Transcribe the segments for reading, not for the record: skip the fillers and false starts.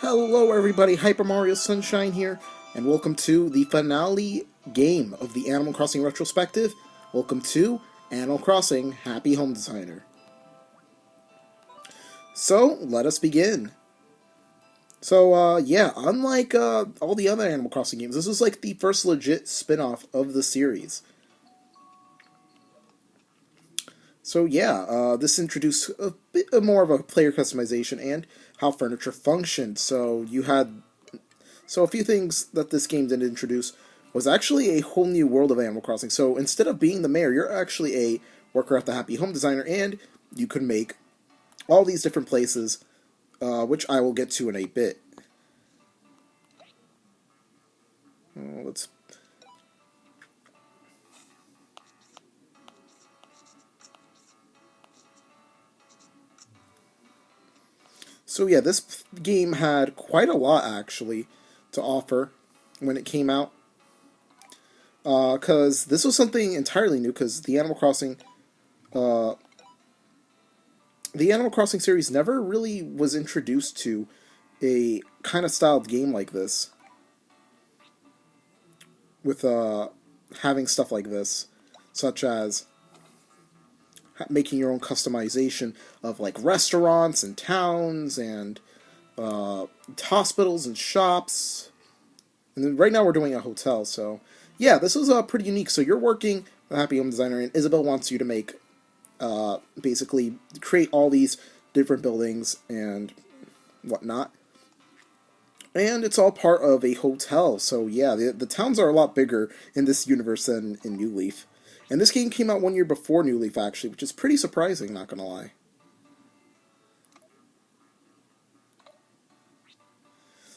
Hello everybody, Hyper Mario Sunshine here, and welcome to the finale game of the Animal Crossing Retrospective. Welcome to Animal Crossing Happy Home Designer. So, let us begin. So, yeah, unlike all the other Animal Crossing games, this was like the first legit spin-off of the series. So yeah, this introduced a bit more of a player customization and how furniture functioned. So a few things that this game did introduce was actually a whole new world of Animal Crossing. So instead of being the mayor, you're actually a worker at the Happy Home Designer, and you can make all these different places, which I will get to in a bit. Let's. So yeah, this game had quite a lot actually to offer when it came out. Because this was something entirely new. Because uh, the Animal Crossing series never really was introduced to a kind of styled game like this, with having stuff like this, such as making your own customization of like restaurants and towns and hospitals and shops. And then right now we're doing a hotel, so yeah, this is pretty unique. So you're working the Happy Home Designer, and Isabel wants you to make basically create all these different buildings and whatnot. And it's all part of a hotel, so yeah, the towns are a lot bigger in this universe than in New Leaf. And this game came out 1 year before New Leaf, actually, which is pretty surprising, not gonna lie.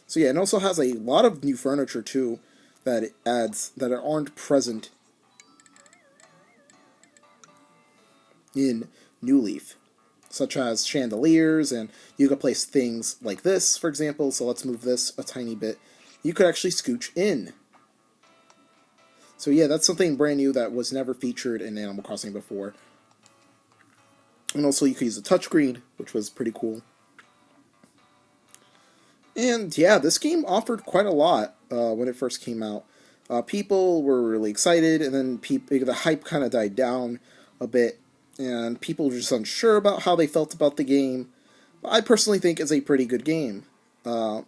So yeah, it also has a lot of new furniture too that it adds that aren't present in New Leaf, such as chandeliers, and you could place things like this, for example. So let's move this a tiny bit. You could actually scooch in. So yeah, that's something brand new that was never featured in Animal Crossing before. And also you could use a touchscreen, which was pretty cool. And yeah, this game offered quite a lot when it first came out. People were really excited, and then the hype kind of died down a bit, and people were just unsure about how they felt about the game. I personally think it's a pretty good game. Well,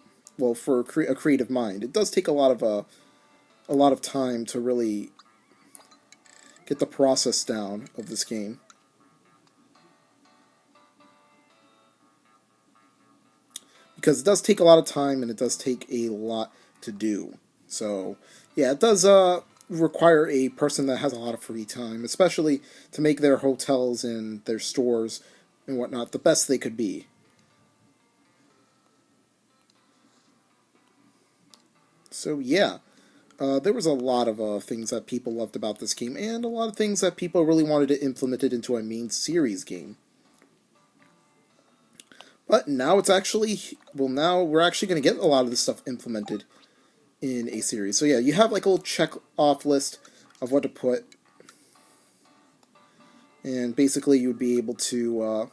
for a creative mind, it does take a lot of time to really get the process down of this game. Because it does take a lot of time, and it does take a lot to do. So, yeah, it does require a person that has a lot of free time, especially to make their hotels and their stores and whatnot the best they could be. So, yeah, there was a lot of things that people loved about this game, and a lot of things that people really wanted to implement it into a main series game. But now it's actually, well, now we're actually going to get a lot of this stuff implemented in a series. So yeah, you have like a little check off list of what to put, and basically you would be able to,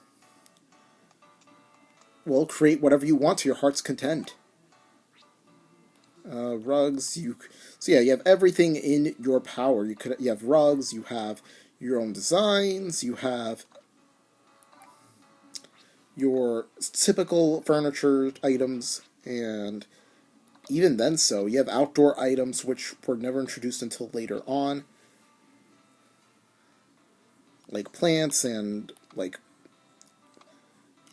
well, create whatever you want to your heart's content. Rugs, so yeah, you have everything in your power. You have rugs, you have your own designs, you have your typical furniture items, and even then so, you have outdoor items which were never introduced until later on, like plants and like,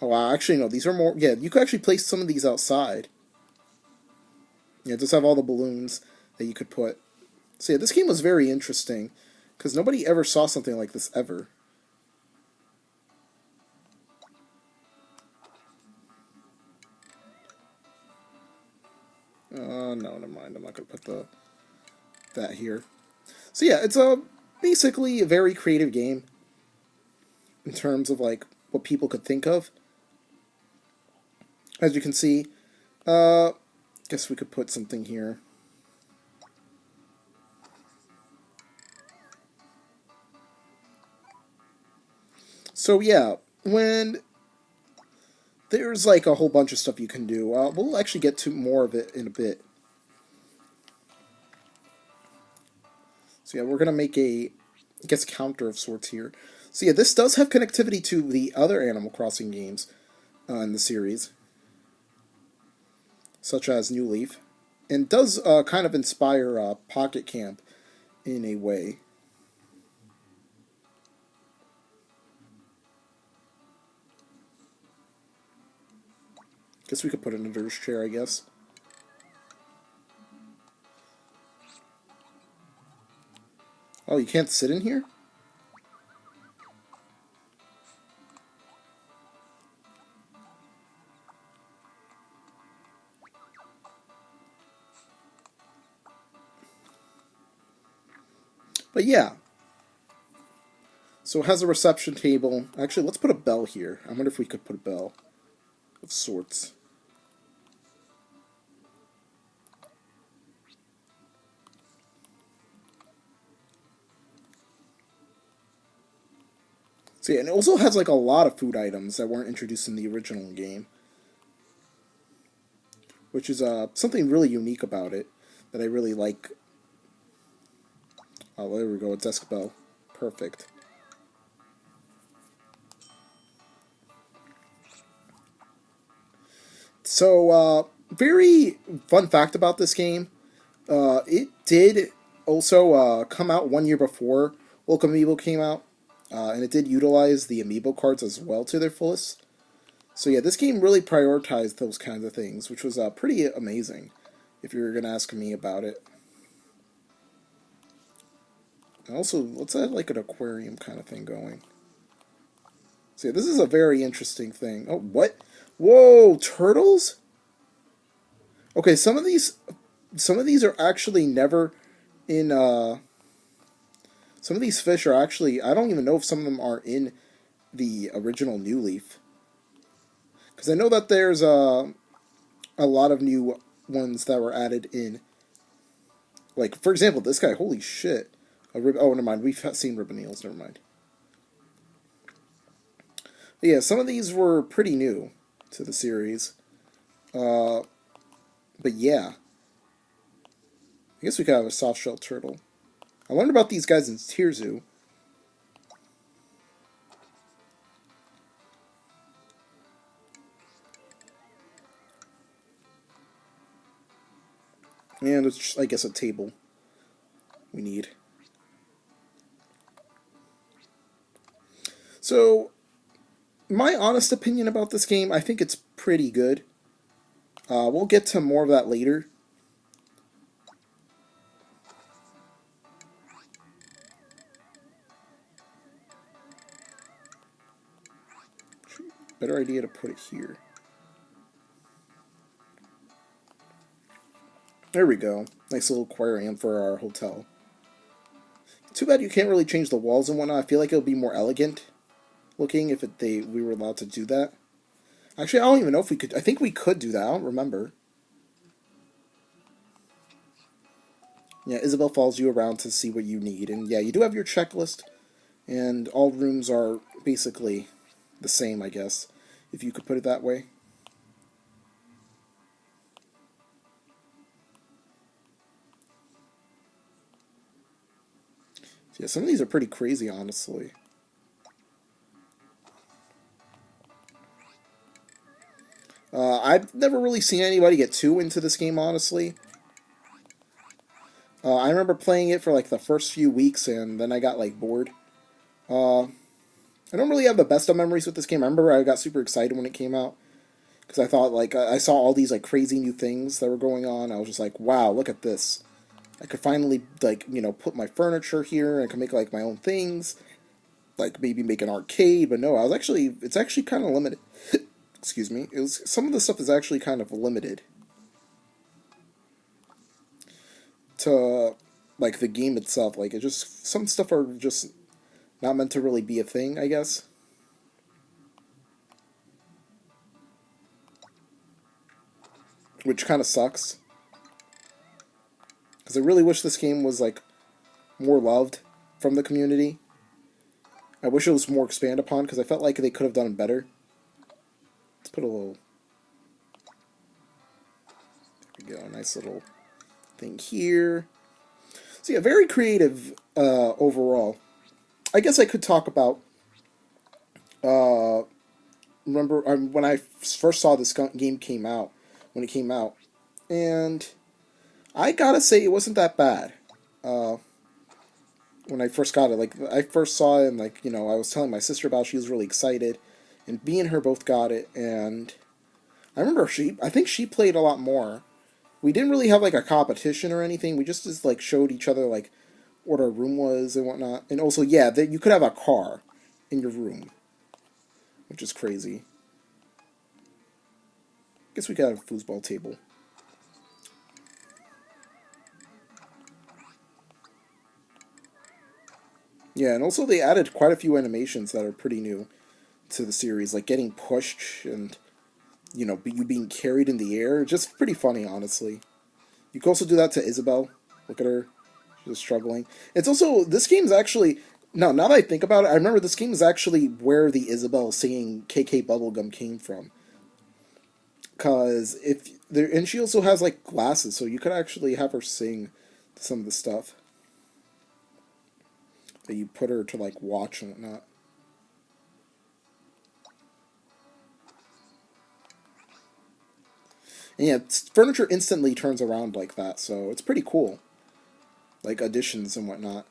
oh actually no, these are more, yeah, you could actually place some of these outside. Yeah, just have all the balloons that you could put. So yeah, this game was very interesting because nobody ever saw something like this ever. No, never mind. I'm not gonna put that here. So yeah, it's basically a very creative game in terms of like what people could think of. As you can see, guess we could put something here. So yeah, when there's like a whole bunch of stuff you can do. We'll actually get to more of it in a bit. So yeah, we're gonna make a, I guess, counter of sorts here. So yeah, this does have connectivity to the other Animal Crossing games in the series, such as New Leaf, and does kind of inspire Pocket Camp in a way. Guess we could put it under his chair, I guess. Oh, you can't sit in here? But yeah. So it has a reception table. Actually, let's put a bell here. I wonder if we could put a bell of sorts. So yeah, and it also has like a lot of food items that weren't introduced in the original game, which is something really unique about it that I really like. Oh, there we go. It's desk bell. Perfect. So, very fun fact about this game. It did also come out 1 year before Welcome Amiibo came out, and it did utilize the Amiibo cards as well to their fullest. So yeah, this game really prioritized those kinds of things, which was pretty amazing, if you were going to ask me about it. And also, let's add like an aquarium kind of thing going. So yeah, this is a very interesting thing. Oh, what? Whoa, turtles? Okay, some of these are actually never in some of these fish are actually, I don't even know if some of them are in the original New Leaf. Because I know that there's a lot of new ones that were added in. Like, for example, this guy, holy shit. Oh, never mind, we've seen ribbon eels, never mind. But yeah, some of these were pretty new to the series. But yeah. I guess we could have a soft-shell turtle. I wonder about these guys in Tier Zoo. And it's just, I guess, a table we need. So, my honest opinion about this game, I think it's pretty good. We'll get to more of that later. Better idea to put it here. There we go. Nice little aquarium for our hotel. Too bad you can't really change the walls and whatnot. I feel like it would be more elegant looking if we were allowed to do that. Actually, I don't even know if we could. I think we could do that. I don't remember. Yeah, Isabelle follows you around to see what you need. And yeah, you do have your checklist. And all rooms are basically the same, I guess, if you could put it that way. Yeah, some of these are pretty crazy, honestly. I've never really seen anybody get too into this game, honestly. I remember playing it for like the first few weeks, and then I got like bored. I don't really have the best of memories with this game. I remember I got super excited when it came out because I thought like I saw all these like crazy new things that were going on. I was just like, wow, look at this. I could finally like put my furniture here and I could make like my own things, like maybe make an arcade. But no, it's actually kind of limited. Excuse me. Some of the stuff is actually kind of limited to like the game itself. Like it just some stuff are just not meant to really be a thing, I guess. Which kind of sucks. Because I really wish this game was, like, more loved from the community. I wish it was more expanded upon, because I felt like they could have done better put a little... There we go, a nice little thing here. So yeah, very creative overall. I guess I could talk about... remember when I first saw this game came out, when it came out, and I gotta say it wasn't that bad. When I first got it, like I first saw it, and like I was telling my sister about it, she was really excited, and me and her both got it, and I remember I think she played a lot more. We didn't really have like a competition or anything. We just like showed each other like what our room was and whatnot, and also yeah, that you could have a car in your room, which is crazy. I guess we could have a foosball table. Yeah, and also they added quite a few animations that are pretty new to the series, like getting pushed and, you being carried in the air. Just pretty funny, honestly. You can also do that to Isabel. Look at her. She's struggling. It's also, this game's actually, no, now that I think about it, I remember this game is actually where the Isabel singing KK Bubblegum came from. Because if there, and she also has like glasses, so you could actually have her sing some of the stuff that you put her to like watch and whatnot. And yeah, furniture instantly turns around like that, so it's pretty cool. Like additions and whatnot.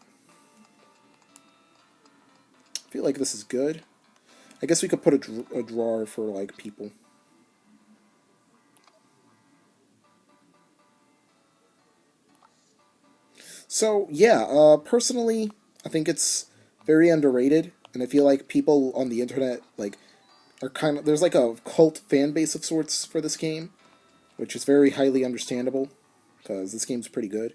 I feel like this is good. I guess we could put a drawer for like people. So yeah, personally, I think it's very underrated, and I feel like people on the internet like are kind of there's like a cult fan base of sorts for this game, which is very highly understandable because this game's pretty good.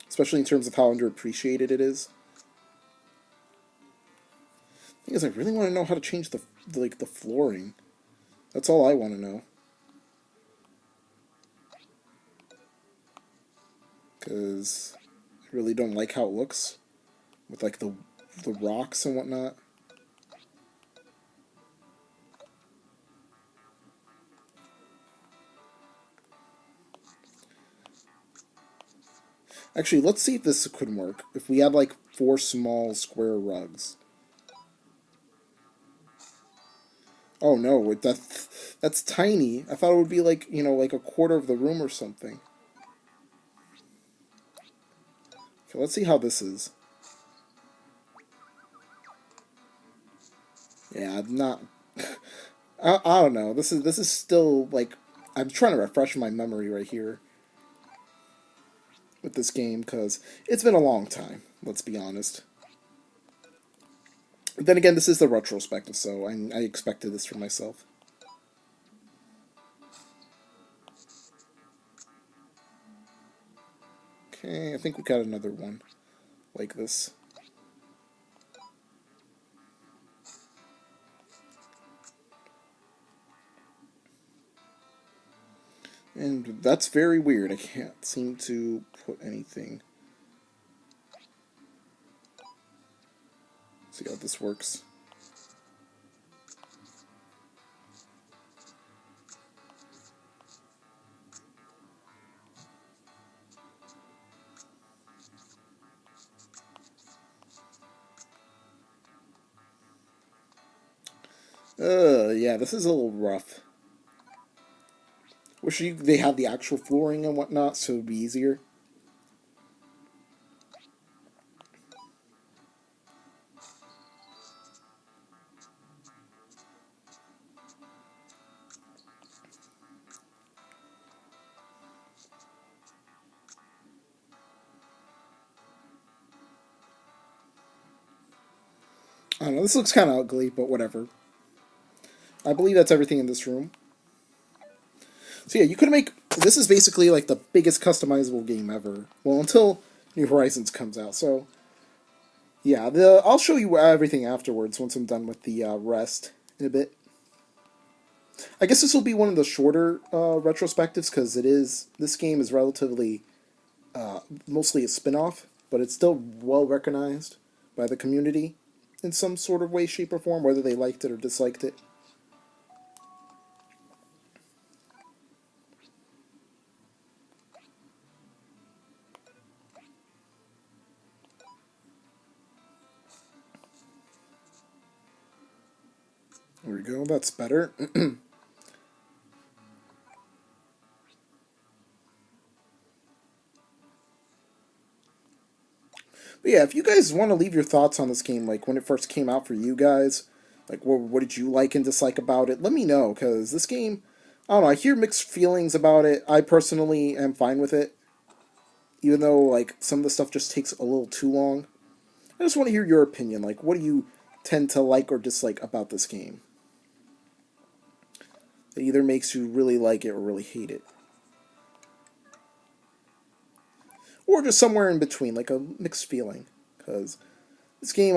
Especially in terms of how underappreciated it is. The thing is, I really want to know how to change the flooring. That's all I want to know. Because I really don't like how it looks with like the rocks and whatnot. Actually, let's see if this could work. If we had like 4 small square rugs. Oh no, that's tiny. I thought it would be like, like a quarter of the room or something. Okay, let's see how this is. Yeah, I'm not... I don't know. This is still like I'm trying to refresh my memory right here with this game because it's been a long time. Let's be honest. Then again, this is the retrospective, so I expected this for myself. Okay, I think we got another one like this. And that's very weird. I can't seem to put anything. See how this works. Yeah, this is a little rough. Wish they had the actual flooring and whatnot, so it'd be easier. I don't know, this looks kind of ugly, but whatever. I believe that's everything in this room. So yeah, you could make... This is basically like the biggest customizable game ever. Well, until New Horizons comes out, so... Yeah, I'll show you everything afterwards once I'm done with the rest in a bit. I guess this will be one of the shorter retrospectives because this game is relatively mostly a spin-off, but it's still well recognized by the community. in some sort of way, shape, or form, whether they liked it or disliked it. There we go, that's better. But yeah, if you guys want to leave your thoughts on this game, like when it first came out for you guys, like what did you like and dislike about it, let me know, because this game, I don't know, I hear mixed feelings about it. I personally am fine with it, even though like some of the stuff just takes a little too long. I just want to hear your opinion, like what do you tend to like or dislike about this game? It either makes you really like it or really hate it. Or just somewhere in between, like a mixed feeling. Because this game,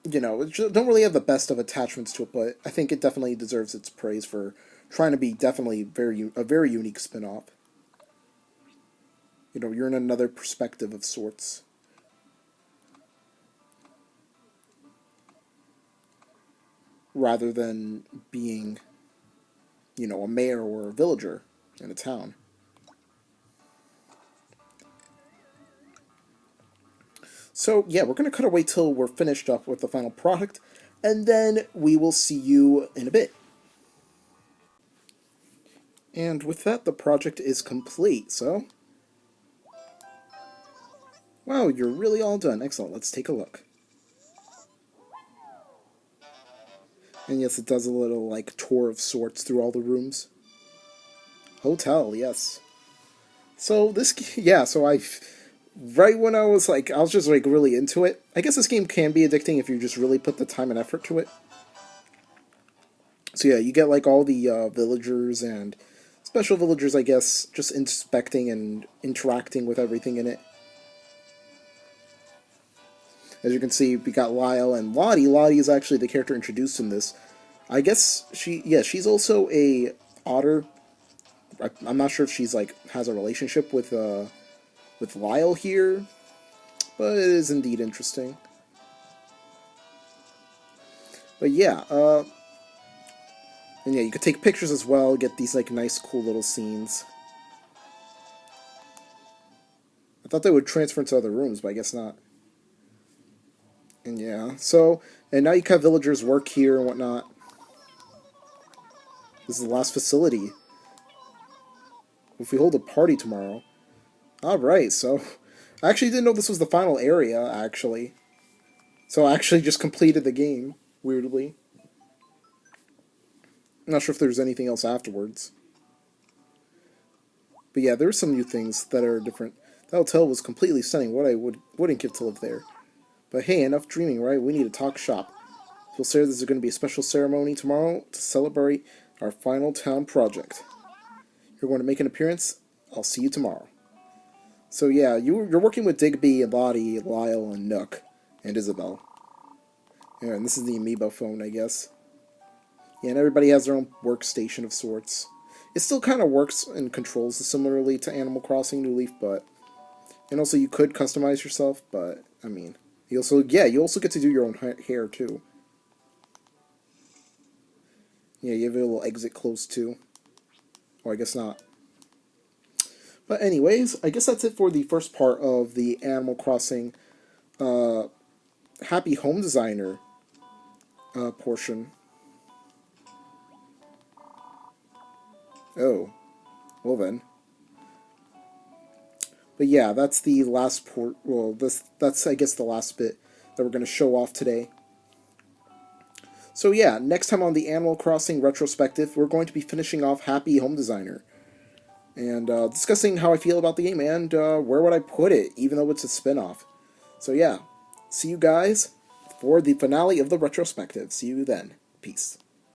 don't really have the best of attachments to it, but I think it definitely deserves its praise for trying to be definitely a very unique spin-off. You know, you're in another perspective of sorts. Rather than being, a mayor or a villager in a town. So, yeah, we're going to cut away till we're finished up with the final product, and then we will see you in a bit. And with that, the project is complete, so... Wow, you're really all done. Excellent, let's take a look. And yes, it does a little, like, tour of sorts through all the rooms. Hotel, yes. So, right when I was just like really into it. I guess this game can be addicting if you just really put the time and effort to it. So yeah, you get like all the villagers and special villagers, I guess, just inspecting and interacting with everything in it. As you can see, we got Lyle and Lottie. Lottie is actually the character introduced in this. I guess she's also a otter. I'm not sure if she's like has a relationship with Lyle here, but it is indeed interesting. But yeah, and yeah, you could take pictures as well, get these like nice, cool little scenes. I thought they would transfer into other rooms, but I guess not. And yeah, and now you can have villagers work here and whatnot. This is the last facility. If we hold a party tomorrow. Alright, so... I actually didn't know this was the final area, actually. So I actually just completed the game, weirdly. I'm not sure if there's anything else afterwards. But yeah, there's some new things that are different. The hotel was completely stunning. What I wouldn't give to live there. But hey, enough dreaming, right? We need to talk shop. So Sarah, there's going to be a special ceremony tomorrow to celebrate our final town project. You're going to make an appearance. I'll see you tomorrow. So yeah, you're working with Digby, Lottie, Lyle, and Nook, and Isabel. Yeah, and this is the Amiibo phone, I guess. Yeah, and everybody has their own workstation of sorts. It still kind of works and controls similarly to Animal Crossing New Leaf, but... And also you could customize yourself, but, I mean... You also get to do your own hair, too. Yeah, you have a little exit close, too. Or I guess not. But anyways, I guess that's it for the first part of the Animal Crossing Happy Home Designer portion. Oh. Well then. But yeah, that's the last that's I guess the last bit that we're going to show off today. So yeah, next time on the Animal Crossing Retrospective, we're going to be finishing off Happy Home Designer. And discussing how I feel about the game and where would I put it, even though it's a spin-off. So yeah, see you guys for the finale of the Retrospective. See you then. Peace.